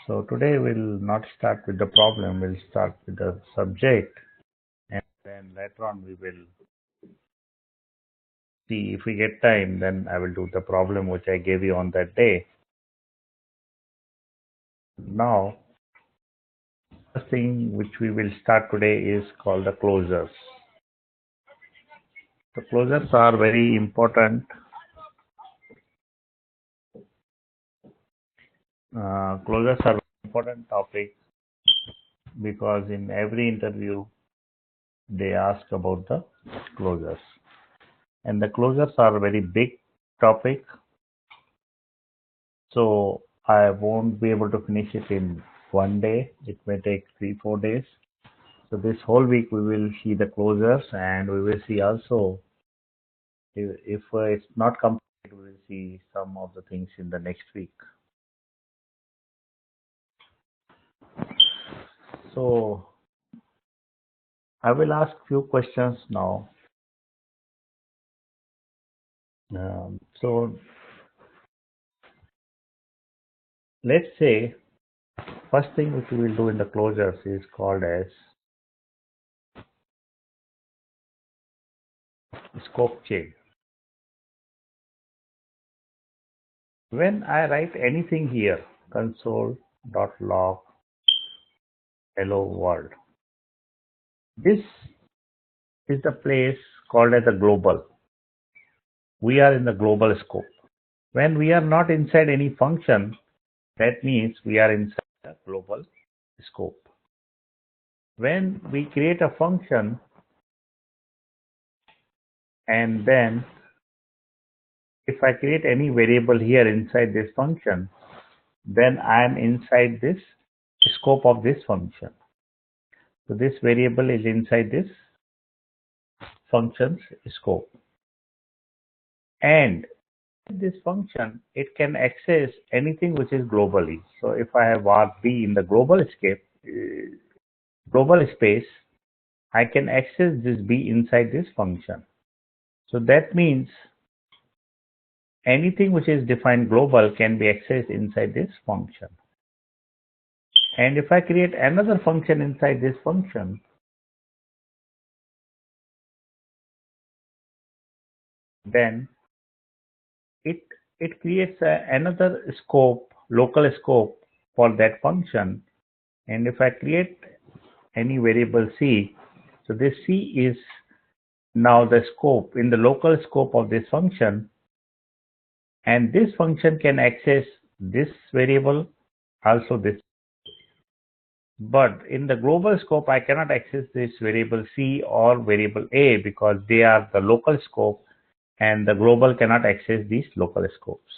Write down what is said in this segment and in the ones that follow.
So today we'll not start with the problem, we'll start with the subject, and then later on we will see if we get time, then I will do the problem which I gave you on that day. Now, first thing which we will start today is called the closures. The closures are very important. Closures are very important topic because in every interview they ask about the closures. And the closures are a very big topic, so I won't be able to finish it in one day. It may take 3-4 days. So this whole week we will see the closures, and we will see also if it's not complete, we will see some of the things in the next week. So I will ask few questions now. So let's say first thing which we will do in the closures is called as scope change. When I write anything here, console.log hello world, this is the place called as a global. We are in the global scope. When we are not inside any function, that means we are inside the global scope. When we create a function and then if I create any variable here inside this function, then I am inside this scope of this function. So this variable is inside this function's scope. And this function, it can access anything which is globally. So if I have var b in the global space, I can access this b inside this function. So that means anything which is defined global can be accessed inside this function. And if I create another function inside this function, then it creates another scope, local scope for that function. And if I create any variable c, so this c is now the scope in the local scope of this function, and this function can access this variable, also this. But in the global scope, I cannot access this variable c or variable a because they are the local scope, and the global cannot access these local scopes.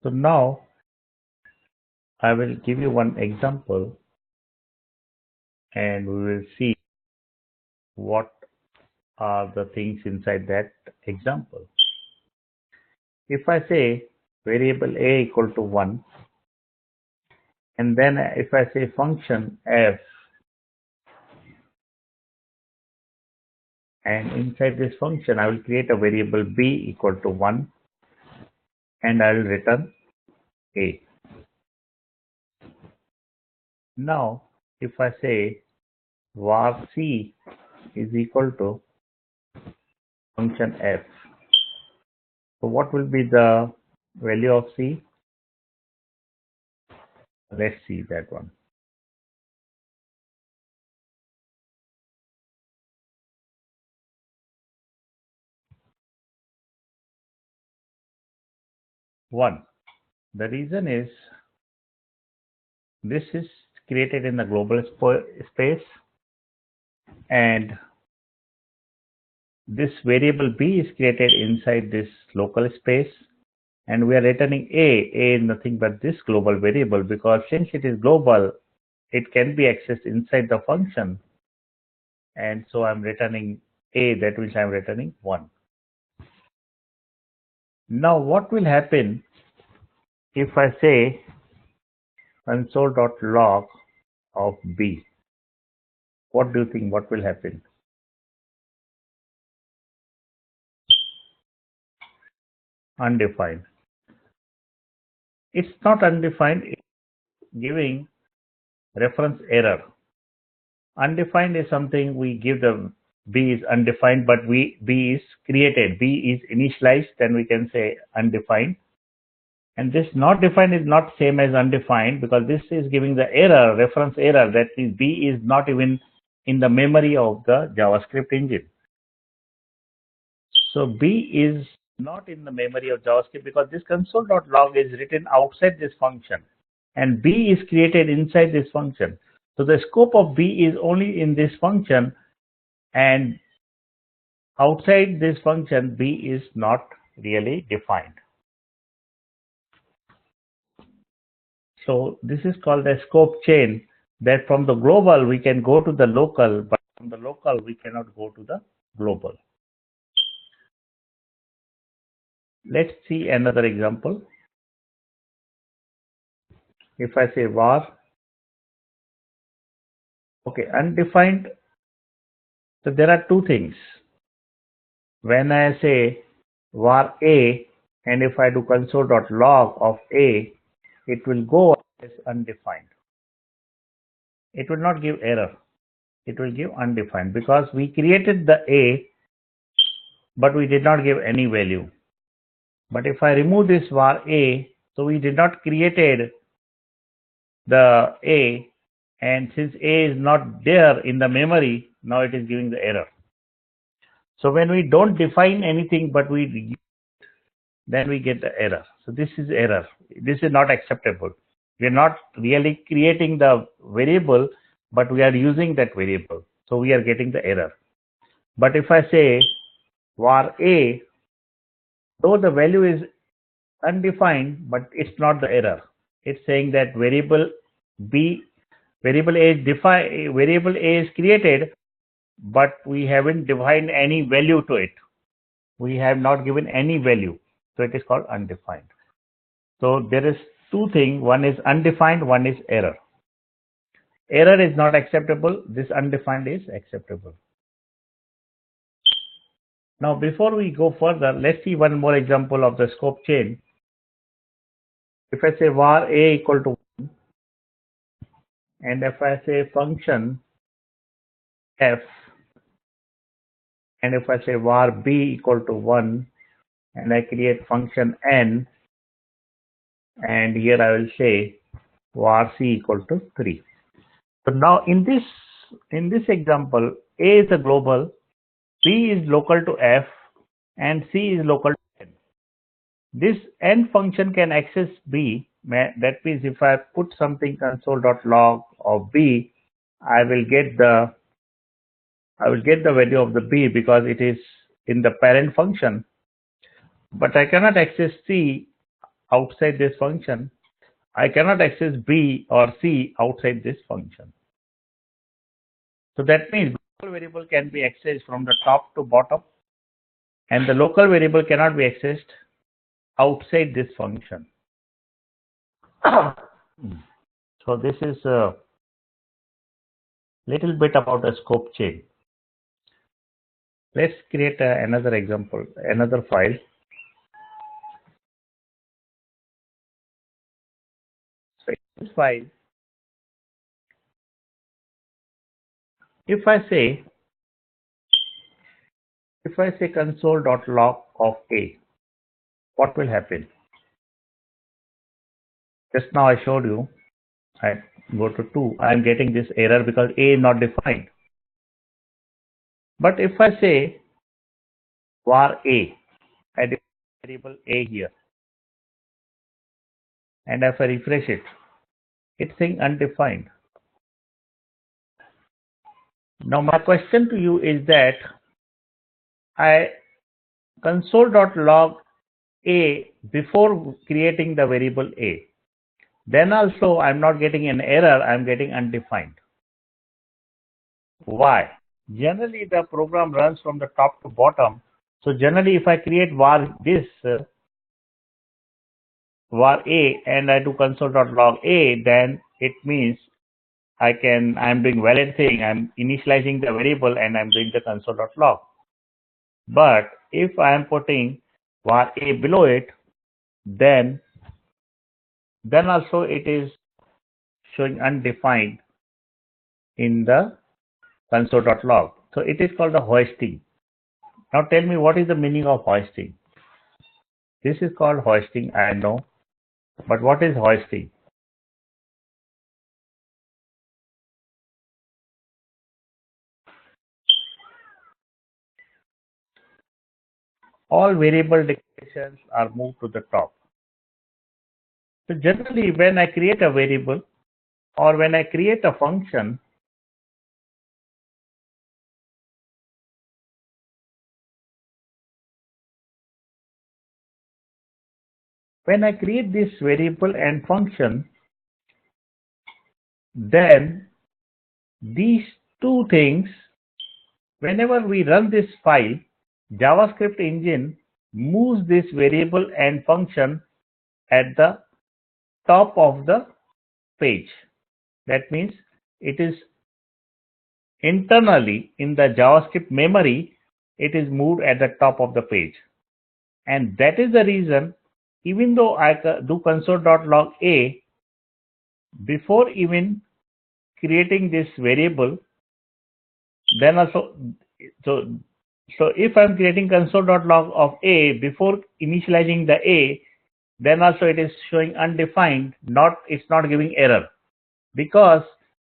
So now I will give you one example and we will see what are the things inside that example. If I say variable a equal to 1, and then if I say function f, and inside this function I will create a variable b equal to 1 and I will return a. Now if I say var c is equal to function f, so what will be the value of c? Let's see that one. One. The reason is this is created in the global space, and this variable b is created inside this local space, and we are returning a is nothing but this global variable, because since it is global, it can be accessed inside the function, and so I'm returning a, that means I'm returning 1. Now what will happen if I say console.log of b? What do you think what will happen? undefined. It's not undefined, it's giving reference error. Undefined is something we give the B is undefined, but B is created. B is initialized, then we can say undefined. And this not defined is not same as undefined, because this is giving the error, reference error, that is B is not even in the memory of the JavaScript engine. So B is not in the memory of JavaScript because this console.log is written outside this function and B is created inside this function. So the scope of B is only in this function, and outside this function B is not really defined. So this is called a scope chain, that from the global we can go to the local, but from the local we cannot go to the global. Let's see another example. If I say var, okay, undefined, so there are two things. When I say var a, and if I do console.log of a, it will go as undefined. It will not give error. It will give undefined because we created the a, but we did not give any value. But if I remove this var a, so we did not created the a, and since a is not there in the memory, now it is giving the error. So when we don't define anything but then we get the error. So this is error. This is not acceptable. We are not really creating the variable, but we are using that variable. So we are getting the error. But if I say var a, though the value is undefined, but it's not the error. It's saying that variable b, variable a is defined, variable a is created, but we haven't defined any value to it. We have not given any value, so it is called undefined. So there is two things: one is undefined, one is error. Error is not acceptable. This undefined is acceptable. Now, before we go further, let's see one more example of the scope chain. If I say var a equal to 1, and if I say function f, and if I say var b equal to 1, and I create function n, and here I will say var c equal to 3. So now in this example, a is a global, b is local to f, and c is local to n. This n function can access b. That means if I put something console.log of b, I will get the value of the b because it is in the parent function. But I cannot access c outside this function. I cannot access b or c outside this function. So that means global variable can be accessed from the top to bottom, and the local variable cannot be accessed outside this function. So this is a little bit about a scope chain. Let's create another example, another file. So in this file, if I say console.log of a, what will happen? Just now I showed you, I go to 2, I am getting this error because a is not defined. But if I say var a, I define variable a here, and if I refresh it, it's saying undefined. Now my question to you is that I console.log a before creating the variable a, then also I'm not getting an error, I'm getting undefined. Why? Generally the program runs from the top to bottom. So generally if I create var a and I do console.log a, then it means I'm doing valid thing, I'm initializing the variable and I'm doing the console.log. But if I am putting var a below it, then also it is showing undefined in the console.log. So it is called the hoisting. Now tell me, what is the meaning of hoisting? This is called hoisting, I know, but what is hoisting? All variable declarations are moved to the top. So generally, when I create a variable or when I create a function, when I create this variable and function, then these two things, whenever we run this file, JavaScript engine moves this variable and function at the top of the page. That means it is internally in the JavaScript memory, it is moved at the top of the page. And that is the reason, even though I do console.log A, before even creating this variable, then also, so if I'm creating console.log of A before initializing the A, then also it is showing undefined, it's not giving error, because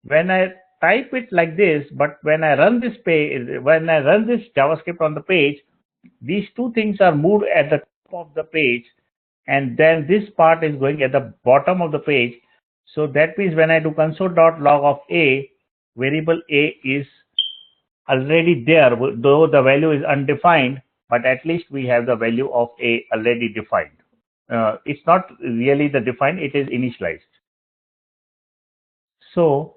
when I type it like this, but when I run this page, when I run this JavaScript on the page, these two things are moved at the top of the page, and then this part is going at the bottom of the page. So that means when I do console.log of A, variable A is already there, though the value is undefined, but at least we have the value of A already defined. It's not really the defined, it is initialized. So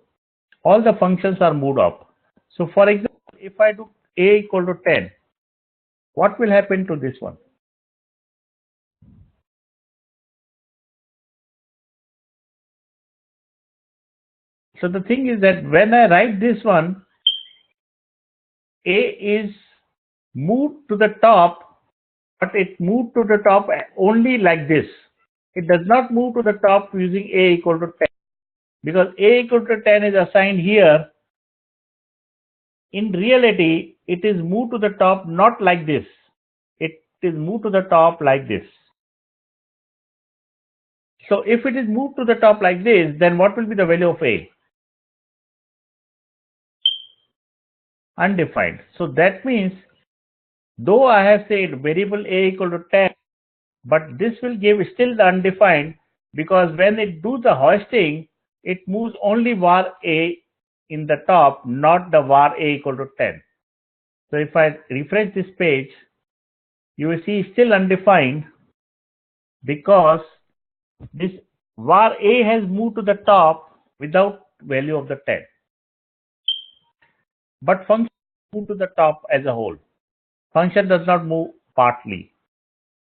all the functions are moved up. So for example, if I do A equal to 10, what will happen to this one? So the thing is that when I write this one, A is moved to the top, but it moved to the top only like this. It does not move to the top using A equal to 10, because A equal to 10 is assigned here. In reality, it is moved to the top not like this. It is moved to the top like this. So if it is moved to the top like this, then what will be the value of A? Undefined. So that means, though I have said variable A equal to 10, but this will give still the undefined, because when it do the hoisting, it moves only var A in the top, not the var A equal to 10. So if I refresh this page, you will see still undefined, because this var A has moved to the top without value of the 10. But function move to the top as a whole. Function does not move partly,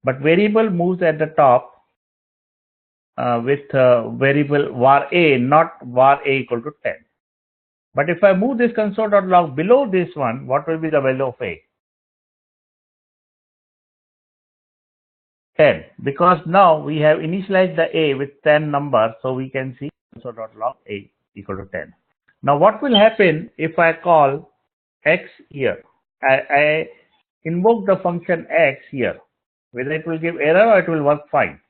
but variable moves at the top with variable var A, not var A equal to 10. But if I move this console.log below this one, what will be the value of A? 10, because now we have initialized the A with 10 number, so we can see console.log A equal to 10. Now what will happen if I call X here? I invoke the function X here. Whether it will give error or it will work fine.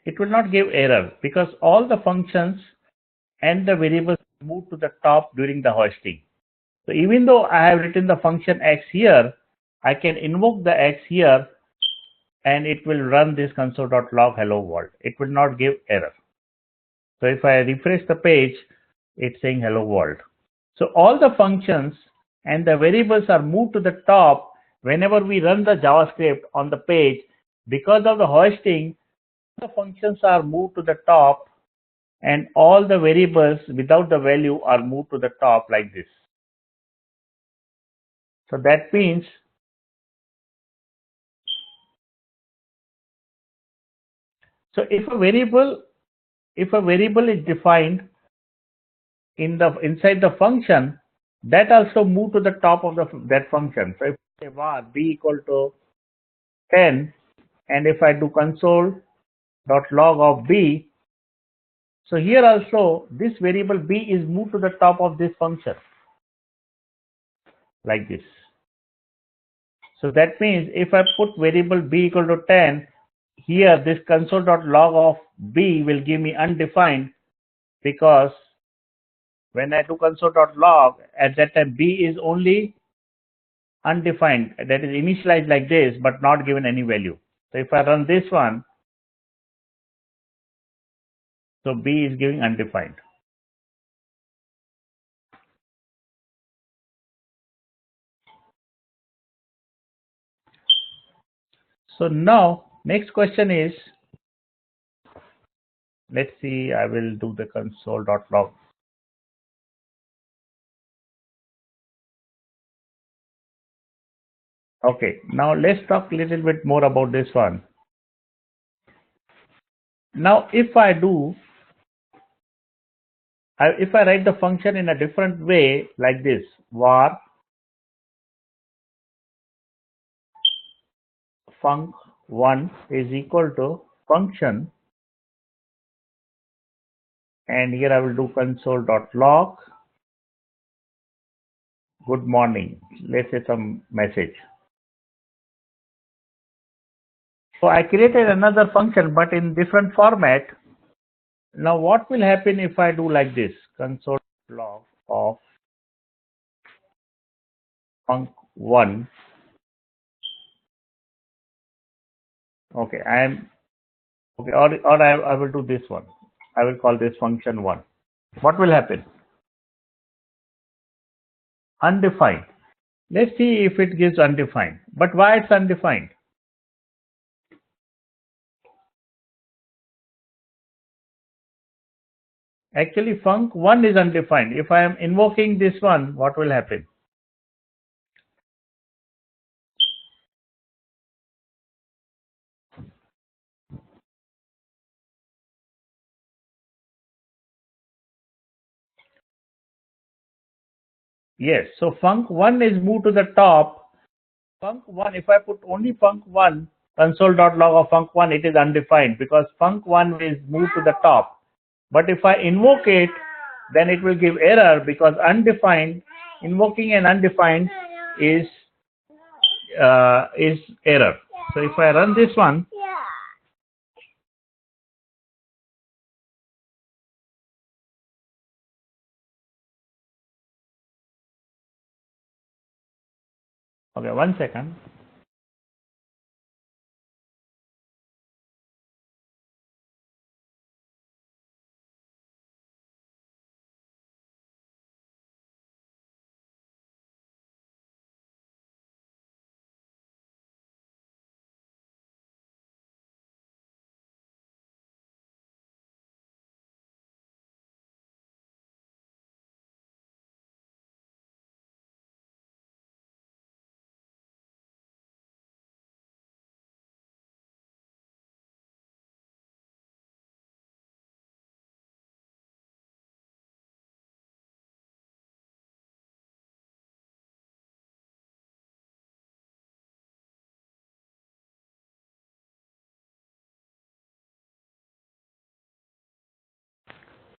It will not give error, because all the functions and the variables move to the top during the hoisting. So even though I have written the function X here, I can invoke the X here and it will run this console.log hello world. It will not give error. So if I refresh the page, it's saying hello world. So all the functions and the variables are moved to the top whenever we run the JavaScript on the page. Because of the hoisting, the functions are moved to the top and all the variables without the value are moved to the top like this. So that means, so if a variable is defined inside the function, that also move to the top of that function. So if I say var b equal to 10, and if I do console dot log of b, so here also this variable b is moved to the top of this function like this. So that means if I put variable b equal to 10, here this console dot log of b will give me undefined, because when I do console dot log, at that time b is only undefined, that is initialized like this but not given any value. So if I run this one, so b is giving undefined. So now next question is, let's see, I will do the console dot log. Okay, now let's talk a little bit more about this one. Now if I write the function in a different way like this, var func1 is equal to function, and here I will do console dot log good morning, let's say some message. So I created another function but in different format. Now what will happen if I do like this, console log of func1. Okay, I will do this one. I will call this function 1. What will happen? Undefined. Let's see if it gives undefined. But why it's undefined? Actually func1 is undefined. If I am invoking this one, what will happen? Yes, so func1 is moved to the top. Func1, if I put only func1, console.log of func1, it is undefined because func1 is moved to the top. But if I invoke it, then it will give error because undefined, invoking an undefined is error. So if I run this one, okay, 1 second.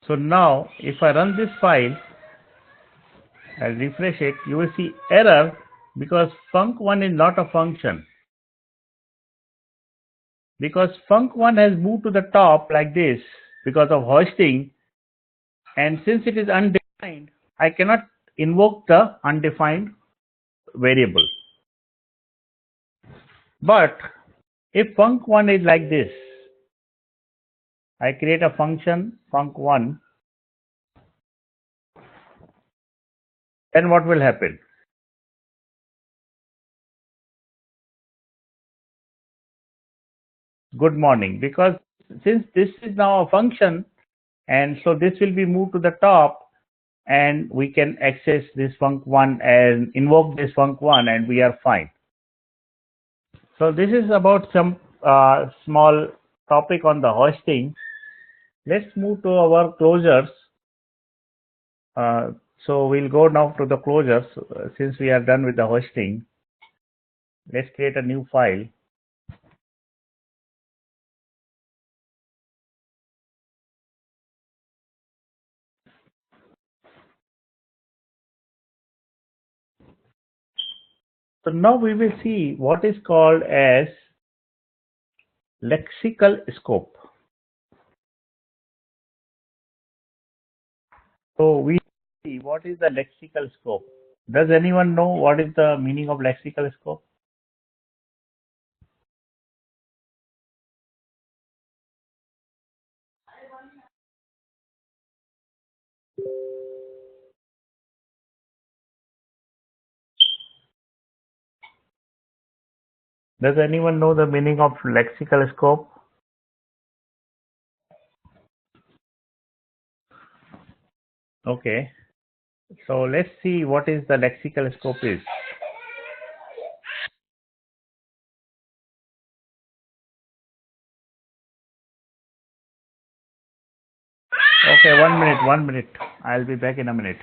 So now if I run this file, I'll refresh it, you will see error because func1 is not a function. Because func1 has moved to the top like this because of hoisting, and since it is undefined, I cannot invoke the undefined variable. But if func1 is like this, I create a function func1, then what will happen? Good morning, because since this is now a function, and so this will be moved to the top, and we can access this func1 and invoke this func1, and we are fine. So this is about some small topic on the hoisting. Let's move to our closures. So we'll go now to the closures. Since we are done with the hosting, let's create a new file. So now we will see what is called as lexical scope. So we see what is the lexical scope. Does anyone know what is the meaning of lexical scope? Does anyone know the meaning of lexical scope? Okay. So let's see what is the lexical scope is. Okay, 1 minute, 1 minute. I'll be back in a minute.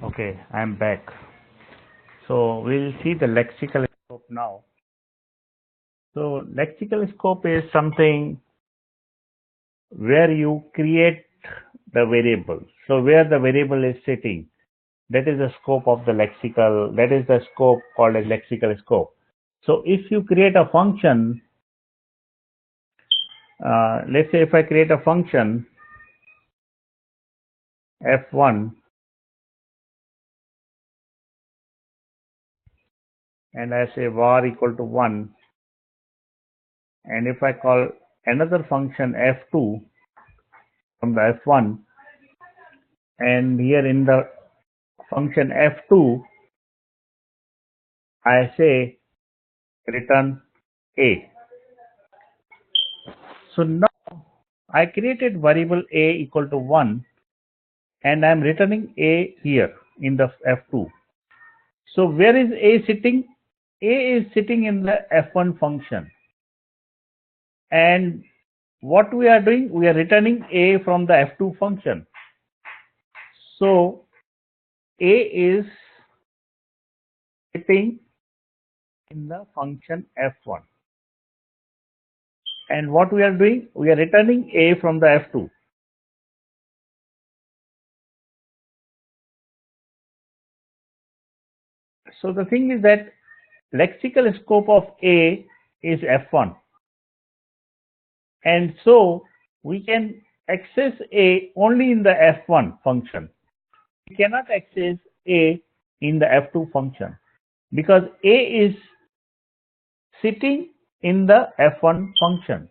Okay, I'm back. So we'll see the lexical scope now. So lexical scope is something where you create the variable. So where the variable is sitting, that is the scope of the lexical, that is the scope called as lexical scope. So if you create a function, let's say if I create a function f1 and I say var equal to 1, and if I call another function f2 from the f1, and here in the function f2 I say return a. So now I created variable a equal to 1 and I am returning a here in the f2. So where is a sitting? A is sitting in the f1 function, and what we are doing, we are returning a from the f2 function. So a is sitting in the function f1, and what we are doing, we are returning a from the f2. So the thing is that lexical scope of a is f1, and so we can access a only in the f1 function. We cannot access a in the f2 function because a is sitting in the f1 function.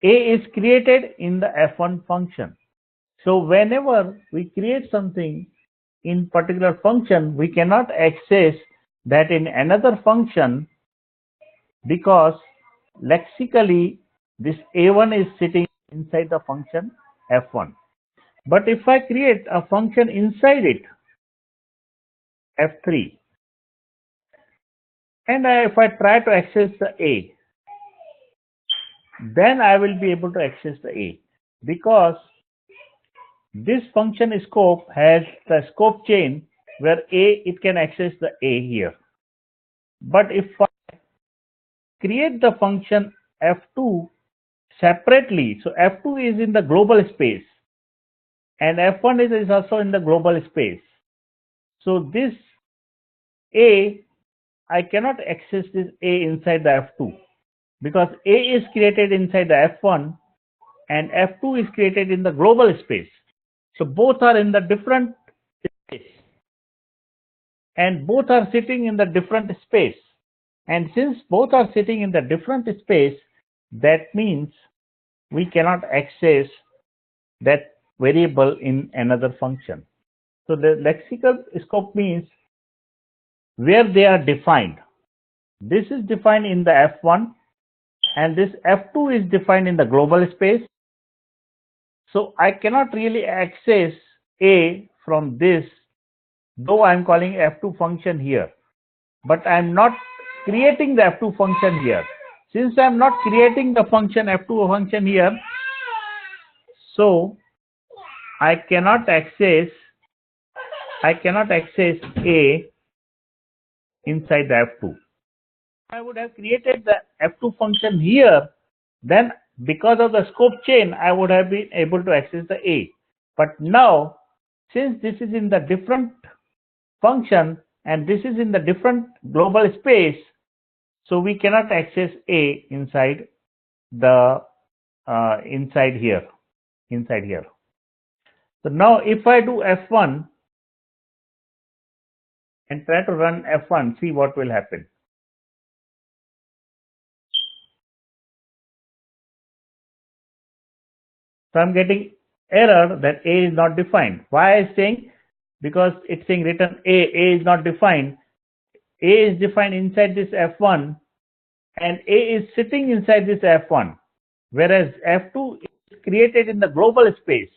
A is created in the f1 function. So whenever we create something in particular function, we cannot access that in another function because lexically this a1 is sitting inside the function f1. But if I create a function inside it, f3, and if I try to access the a, then I will be able to access the a because this function scope has the scope chain where a, it can access the a here. But if I create the function f2 separately, so f2 is in the global space and f1 is also in the global space. So this a, I cannot access this a inside the f2 because a is created inside the f1 and f2 is created in the global space. So both are in the different space and both are sitting in the different space. And since both are sitting in the different space, that means we cannot access that variable in another function. So the lexical scope means where they are defined. This is defined in the f1 and this f2 is defined in the global space. So I cannot really access a from this, though I am calling f2 function here, but I am not creating the f2 function here. Since I am not creating the function f2 function here, so I cannot access a inside the f2. If I would have created the f2 function here, then because of the scope chain, I would have been able to access the a. But now, since this is in the different function and this is in the different global space, so we cannot access a inside the inside here. So now if I do f1 and try to run f1, see what will happen. So I'm getting error that a is not defined. Why is saying? Because it's saying return a is not defined. A is defined inside this f1 and a is sitting inside this f1, whereas f2 is created in the global space.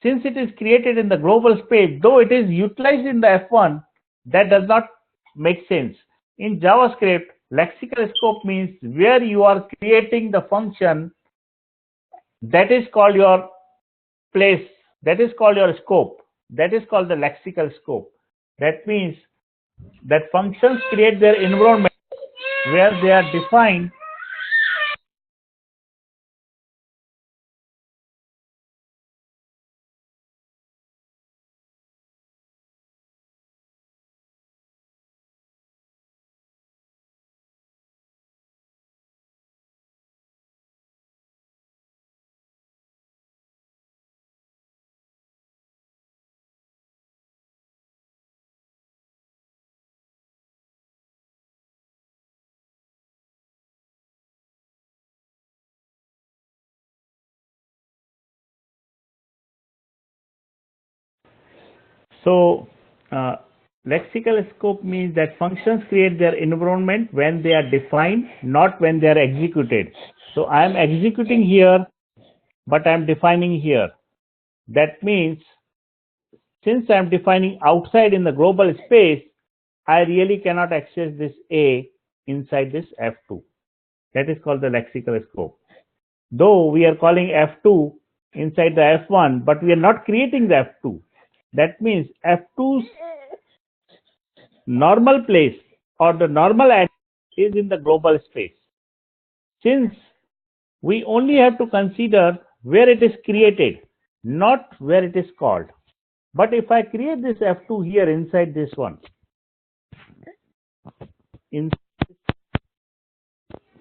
Since it is created in the global space, though it is utilized in the f1, that does not make sense. In JavaScript, lexical scope means where you are creating the function, that is called your place, that is called your scope. That is called the lexical scope. That means that functions create their environment where they are defined So, lexical scope means that functions create their environment when they are defined, not when they are executed. So, I am executing here, but I am defining here. That means, since I am defining outside in the global space, I really cannot access this A inside this F2. That is called the lexical scope. Though we are calling F2 inside the F1, but we are not creating the F2. That means F2's normal place or the normal address is in the global space. Since we only have to consider where it is created, not where it is called. But if I create this F2 here inside this one, in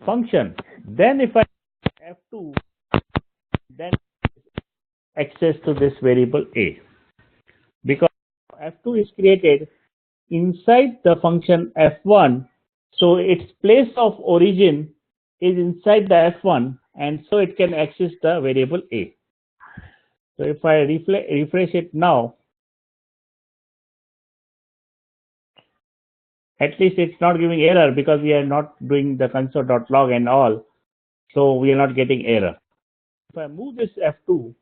function, then if I F2, then access to this variable A. Because F2 is created inside the function F1, so its place of origin is inside the F1, and so it can access the variable A. So if I refresh it now, at least it's not giving error because we are not doing the console.log and all, so we are not getting error. If I move this F2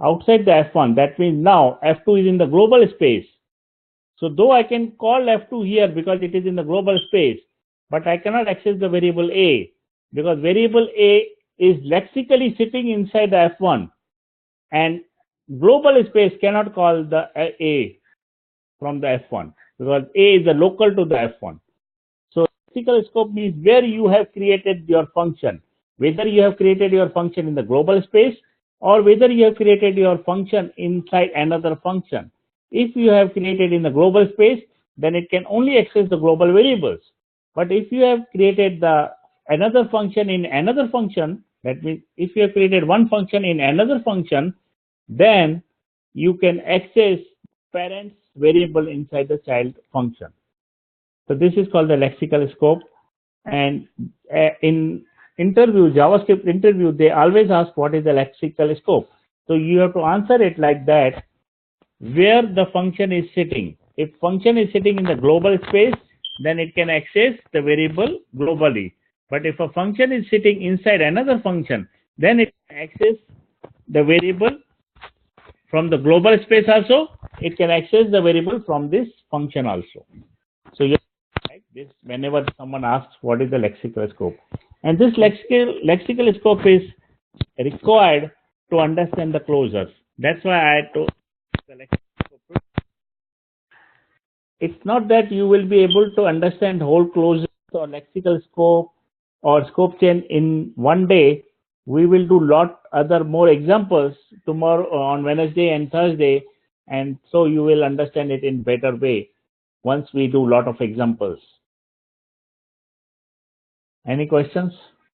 outside the F1, that means now F2 is in the global space. So though I can call F2 here because it is in the global space, but I cannot access the variable A because variable A is lexically sitting inside the F1, and global space cannot call the A from the F1 because A is the local to the F1. So lexical scope means where you have created your function, whether you have created your function in the global space or whether you have created your function inside another function. If you have created in the global space, then it can only access the global variables. But if you have created another function in another function, that means if you have created one function in another function, then you can access parent's variable inside the child function. So this is called the lexical scope. And in JavaScript interview, they always ask what is the lexical scope. So you have to answer it like that, where the function is sitting. If function is sitting in the global space, then it can access the variable globally. But if a function is sitting inside another function, then it can access the variable from the global space also. It can access the variable from this function also. So you like this whenever someone asks what is the lexical scope. And this lexical scope is required to understand the closures. That's why I told the lexical scope. It's not that you will be able to understand whole closures or lexical scope or scope chain in one day. We will do lot other more examples tomorrow on Wednesday and Thursday, and so you will understand it in better way once we do lot of examples. Any questions?